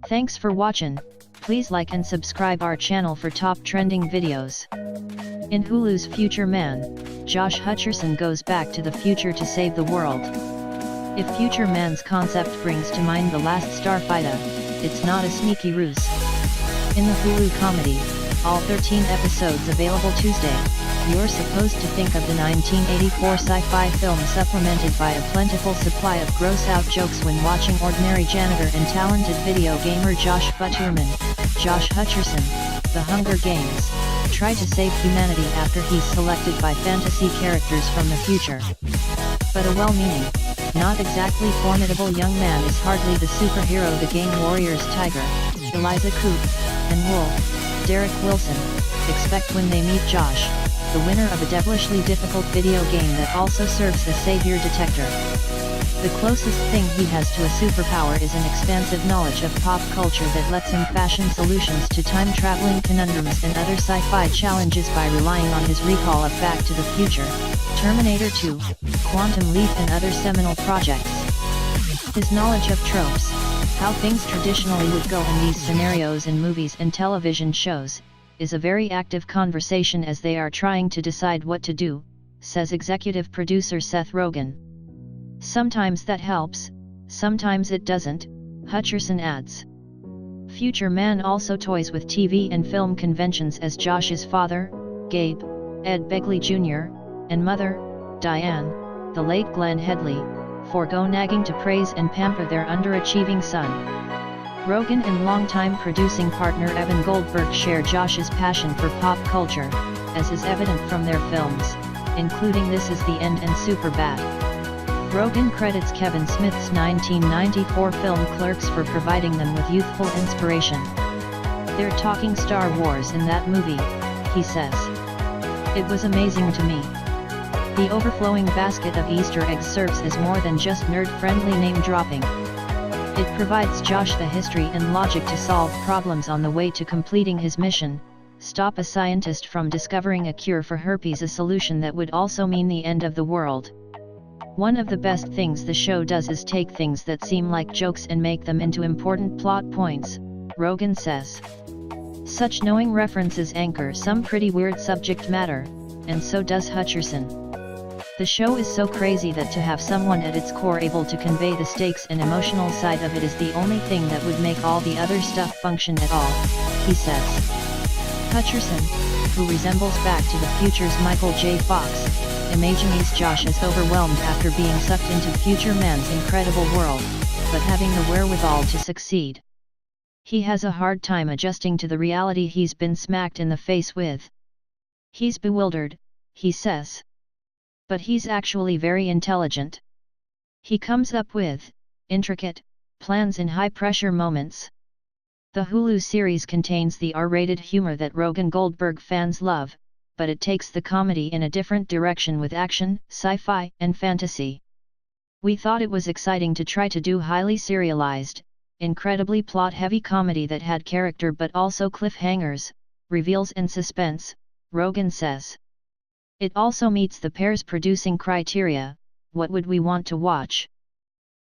Thanks for watching. Please like and subscribe our channel for top trending videos. In Hulu's Future Man, Josh Hutcherson goes back to the future to save the world. If Future Man's concept brings to mind the Last Starfighter, it's not a sneaky ruse. In the Hulu comedy, all 13 episodes available Tuesday, you're supposed to think of the 1984 sci-fi film supplemented by a plentiful supply of gross-out jokes when watching ordinary janitor and talented video gamer Josh Futturman, Josh Hutcherson, The Hunger Games, try to save humanity after he's selected by fantasy characters from the future. But a well-meaning, not exactly formidable young man is hardly the superhero the game warriors Tiger, Eliza Coupe, and Wolf, Derek Wilson, expect when they meet Josh, the winner of a devilishly difficult video game that also serves as savior detector. The closest thing he has to a superpower is an expansive knowledge of pop culture that lets him fashion solutions to time-traveling conundrums and other sci-fi challenges by relying on his recall of Back to the Future, Terminator 2, Quantum Leap and other seminal projects. His knowledge of tropes, how things traditionally would go in these scenarios in movies and television shows, is a very active conversation as they are trying to decide what to do, says executive producer Seth Rogen. Sometimes that helps, sometimes it doesn't, Hutcherson adds. Future Man also toys with TV and film conventions as Josh's father, Gabe, Ed Begley Jr., and mother, Diane, the late Glenn Headley, forego nagging to praise and pamper their underachieving son. Rogen and longtime producing partner Evan Goldberg share Josh's passion for pop culture, as is evident from their films, including This Is the End and Superbad. Rogen credits Kevin Smith's 1994 film Clerks for providing them with youthful inspiration. "They're talking Star Wars in that movie," he says. "It was amazing to me. The overflowing basket of Easter eggs serves as more than just nerd-friendly name-dropping. It provides Josh the history and logic to solve problems on the way to completing his mission, stop a scientist from discovering a cure for herpes, a solution that would also mean the end of the world. One of the best things the show does is take things that seem like jokes and make them into important plot points," Rogen says. "Such knowing references anchor some pretty weird subject matter, and so does Hutcherson. The show is so crazy that to have someone at its core able to convey the stakes and emotional side of it is the only thing that would make all the other stuff function at all," he says. Hutcherson, who resembles Back to the Future's Michael J. Fox, imagines Josh as overwhelmed after being sucked into Future Man's incredible world, but having the wherewithal to succeed. He has a hard time adjusting to the reality he's been smacked in the face with. "He's bewildered," he says. "But he's actually very intelligent. He comes up with intricate plans in high-pressure moments." The Hulu series contains the R-rated humor that Rogen Goldberg fans love, but it takes the comedy in a different direction with action, sci-fi, and fantasy. "We thought it was exciting to try to do highly serialized, incredibly plot-heavy comedy that had character but also cliffhangers, reveals and suspense," Rogen says. "It also meets the pair's producing criteria: what would we want to watch?"